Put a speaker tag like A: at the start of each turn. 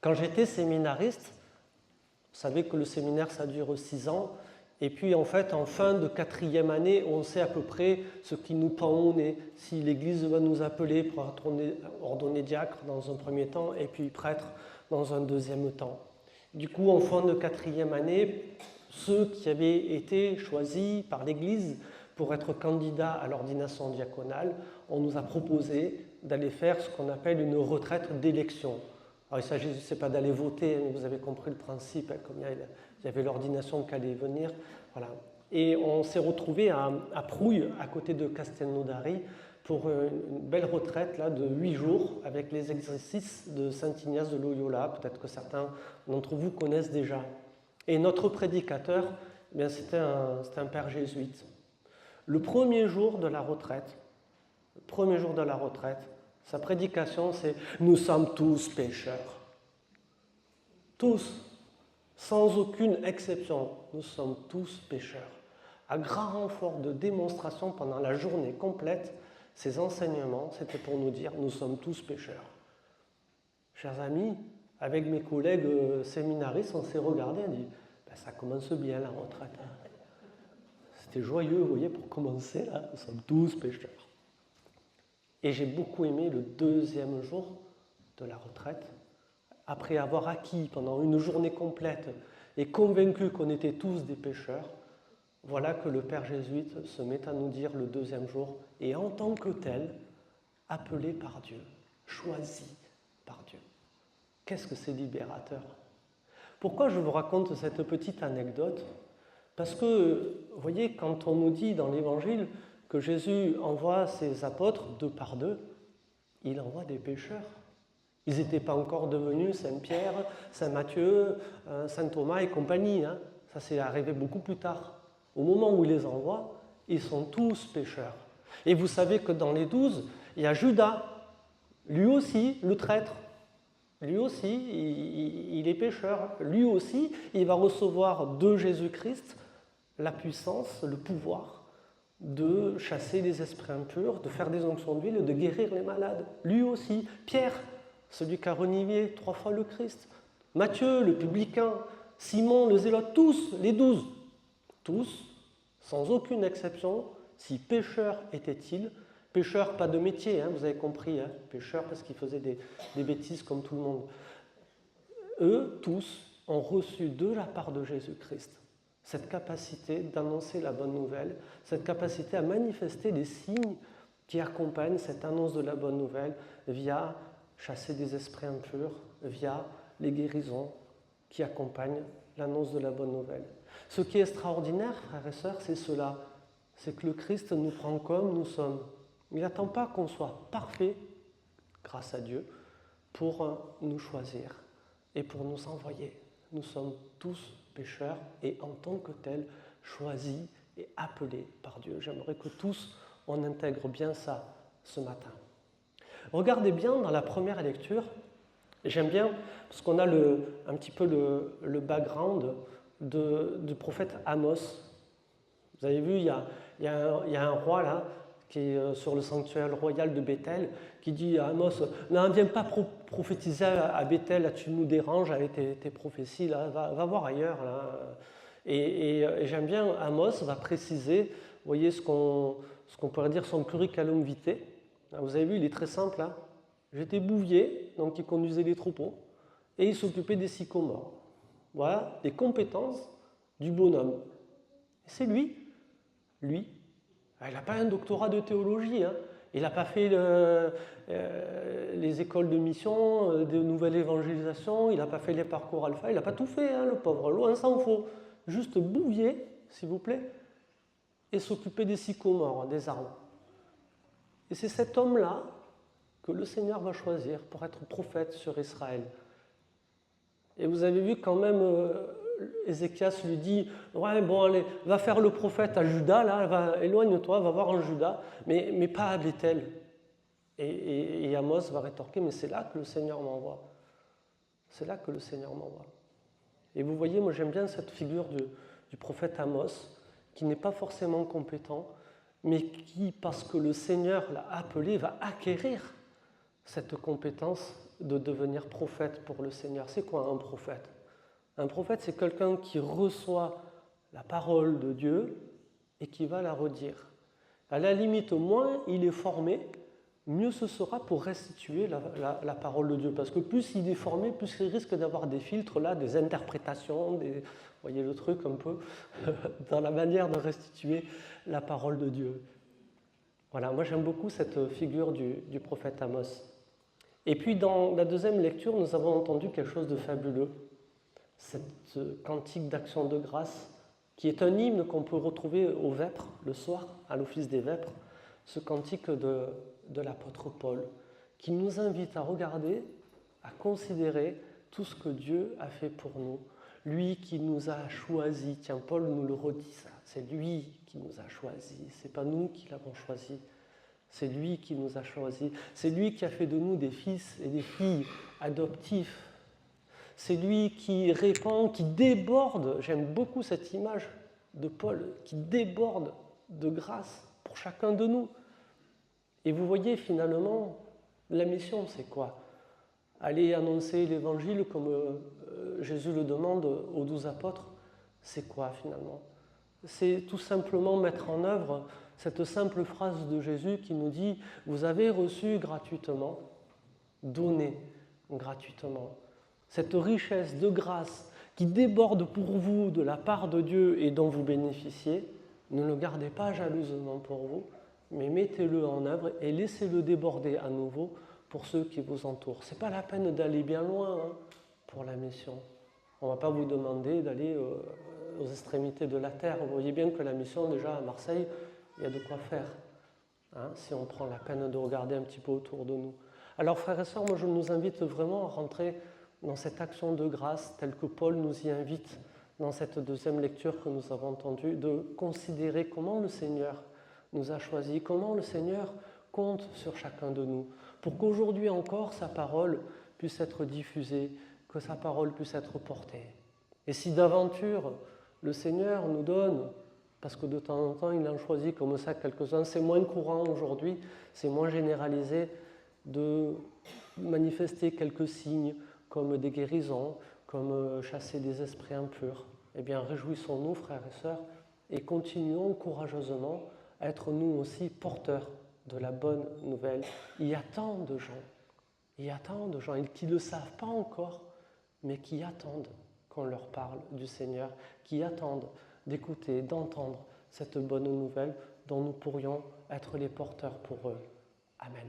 A: Quand j'étais séminariste, vous savez que le séminaire, ça dure 6 ans. Et puis, en fait, en fin de 4e année, on sait à peu près ce qui nous pend au nez. Si l'Église va nous appeler pour être ordonné diacre dans un premier temps, et puis prêtre dans un deuxième temps. Du coup, en fin de 4e année, ceux qui avaient été choisis par l'Église pour être candidats à l'ordination diaconale, on nous a proposé d'aller faire ce qu'on appelle une retraite d'élection. Alors, il ne s'agissait pas d'aller voter, mais vous avez compris le principe, hein, comme il y avait l'ordination qui allait venir. Voilà. Et on s'est retrouvé à Prouille, à côté de Castelnaudary, pour une belle retraite là, de 8 jours avec les exercices de Saint Ignace de Loyola. Peut-être que certains d'entre vous connaissent déjà. Et notre prédicateur, eh bien, c'était un père jésuite. Le premier jour de la retraite, sa prédication, c'est « Nous sommes tous pécheurs ». Tous, sans aucune exception, nous sommes tous pécheurs. À grand renfort de démonstration pendant la journée complète, ces enseignements, c'était pour nous dire « Nous sommes tous pécheurs ». Chers amis, avec mes collègues séminaristes, on s'est regardés et on dit ben, « Ça commence bien la retraite. Hein. » C'était joyeux, vous voyez, pour commencer, là, nous sommes tous pécheurs. Et j'ai beaucoup aimé le 2e jour de la retraite, après avoir acquis pendant une journée complète et convaincu qu'on était tous des pécheurs, voilà que le Père jésuite se met à nous dire le 2e jour, et en tant que tel, appelé par Dieu, choisi par Dieu. Qu'est-ce que c'est libérateur? Pourquoi je vous raconte cette petite anecdote? Parce que, vous voyez, quand on nous dit dans l'Évangile que Jésus envoie ses apôtres 2 par 2, il envoie des pécheurs. Ils n'étaient pas encore devenus Saint-Pierre, Saint-Matthieu, Saint-Thomas et compagnie. Hein. Ça s'est arrivé beaucoup plus tard. Au moment où il les envoie, ils sont tous pécheurs. Et vous savez que dans les 12, il y a Judas, lui aussi, le traître. Lui aussi, il est pécheur. Lui aussi, il va recevoir de Jésus-Christ la puissance, le pouvoir de chasser les esprits impurs, de faire des onctions d'huile et de guérir les malades. Lui aussi. Pierre, celui qui a renié 3 fois le Christ. Matthieu, le publicain. Simon, le zélote. Tous, les 12. Tous, sans aucune exception, si pécheurs étaient-ils, pécheurs pas de métier, hein, vous avez compris, hein, pécheurs parce qu'ils faisaient des bêtises comme tout le monde. Eux, tous, ont reçu de la part de Jésus-Christ cette capacité d'annoncer la bonne nouvelle, cette capacité à manifester les signes qui accompagnent cette annonce de la bonne nouvelle via chasser des esprits impurs, via les guérisons qui accompagnent l'annonce de la bonne nouvelle. Ce qui est extraordinaire, frères et sœurs, c'est cela, c'est que le Christ nous prend comme nous sommes. Il n'attend pas qu'on soit parfait, grâce à Dieu, pour nous choisir et pour nous envoyer. Nous sommes tous pécheurs et en tant que tels, choisis et appelés par Dieu. J'aimerais que tous, on intègre bien ça ce matin. Regardez bien dans la première lecture, j'aime bien, parce qu'on a un petit peu le background du prophète Amos. Vous avez vu, il y a un roi là, qui est sur le sanctuaire royal de Bethel, qui dit à Amos, ne viens pas prophétiser à Bethel, là, tu nous déranges avec tes prophéties, là, va voir ailleurs. Là. Et j'aime bien, Amos va préciser, vous voyez, ce qu'on pourrait dire son curriculum vitae. Vous avez vu, il est très simple. Hein. J'étais bouvier, donc il conduisait les troupeaux, et il s'occupait des sycomores. Voilà, les compétences du bonhomme. Et c'est lui, il n'a pas un doctorat de théologie, hein. Il n'a pas fait les écoles de mission, de nouvelle évangélisation, il n'a pas fait les parcours alpha, il n'a pas tout fait, hein, le pauvre, loin s'en faut. Juste bouvier, s'il vous plaît, et s'occuper des sycomores, des arbres. Et c'est cet homme-là que le Seigneur va choisir pour être prophète sur Israël. Et vous avez vu quand même, Ézéchias lui dit, ouais, bon, allez, va faire le prophète à Juda, là, éloigne-toi, va voir en Juda, mais pas à Bethel. Et Amos va rétorquer, mais c'est là que le Seigneur m'envoie. C'est là que le Seigneur m'envoie. Et vous voyez, moi j'aime bien cette figure du prophète Amos, qui n'est pas forcément compétent, mais qui, parce que le Seigneur l'a appelé, va acquérir cette compétence de devenir prophète pour le Seigneur. C'est quoi un prophète? Un prophète, c'est quelqu'un qui reçoit la parole de Dieu et qui va la redire. À la limite, moins il est formé, mieux ce sera pour restituer la parole de Dieu. Parce que plus il est formé, plus il risque d'avoir des filtres, là, des interprétations, vous voyez le truc un peu, dans la manière de restituer la parole de Dieu. Voilà, moi j'aime beaucoup cette figure du prophète Amos. Et puis dans la deuxième lecture, nous avons entendu quelque chose de fabuleux. Cette cantique d'action de grâce, qui est un hymne qu'on peut retrouver aux vêpres, le soir, à l'office des vêpres, ce cantique de l'apôtre Paul, qui nous invite à regarder, à considérer tout ce que Dieu a fait pour nous. Lui qui nous a choisis, tiens, Paul nous le redit ça, c'est lui qui nous a choisis, c'est pas nous qui l'avons choisi, c'est lui qui nous a choisis, c'est lui qui a fait de nous des fils et des filles adoptifs. C'est lui qui répand, qui déborde, j'aime beaucoup cette image de Paul, qui déborde de grâce pour chacun de nous. Et vous voyez finalement, la mission c'est quoi? Aller annoncer l'évangile comme Jésus le demande aux 12 apôtres, c'est quoi finalement? C'est tout simplement mettre en œuvre cette simple phrase de Jésus qui nous dit « Vous avez reçu gratuitement, donnez gratuitement ». Cette richesse de grâce qui déborde pour vous de la part de Dieu et dont vous bénéficiez, ne le gardez pas jalousement pour vous, mais mettez-le en œuvre et laissez-le déborder à nouveau pour ceux qui vous entourent. Ce n'est pas la peine d'aller bien loin pour la mission. On ne va pas vous demander d'aller aux extrémités de la terre. Vous voyez bien que la mission, déjà à Marseille, il y a de quoi faire, si on prend la peine de regarder un petit peu autour de nous. Alors frères et sœurs, moi je nous invite vraiment à rentrer dans cette action de grâce telle que Paul nous y invite dans cette deuxième lecture que nous avons entendue, de considérer comment le Seigneur nous a choisis, comment le Seigneur compte sur chacun de nous, pour qu'aujourd'hui encore sa parole puisse être diffusée, que sa parole puisse être portée. Et si d'aventure le Seigneur nous donne, parce que de temps en temps il en choisit comme ça quelques-uns, c'est moins courant aujourd'hui, c'est moins généralisé, de manifester quelques signes, comme des guérisons, comme chasser des esprits impurs. Eh bien, réjouissons-nous, frères et sœurs, et continuons courageusement à être nous aussi porteurs de la bonne nouvelle. Il y a tant de gens qui ne le savent pas encore, mais qui attendent qu'on leur parle du Seigneur, qui attendent d'écouter, d'entendre cette bonne nouvelle dont nous pourrions être les porteurs pour eux. Amen.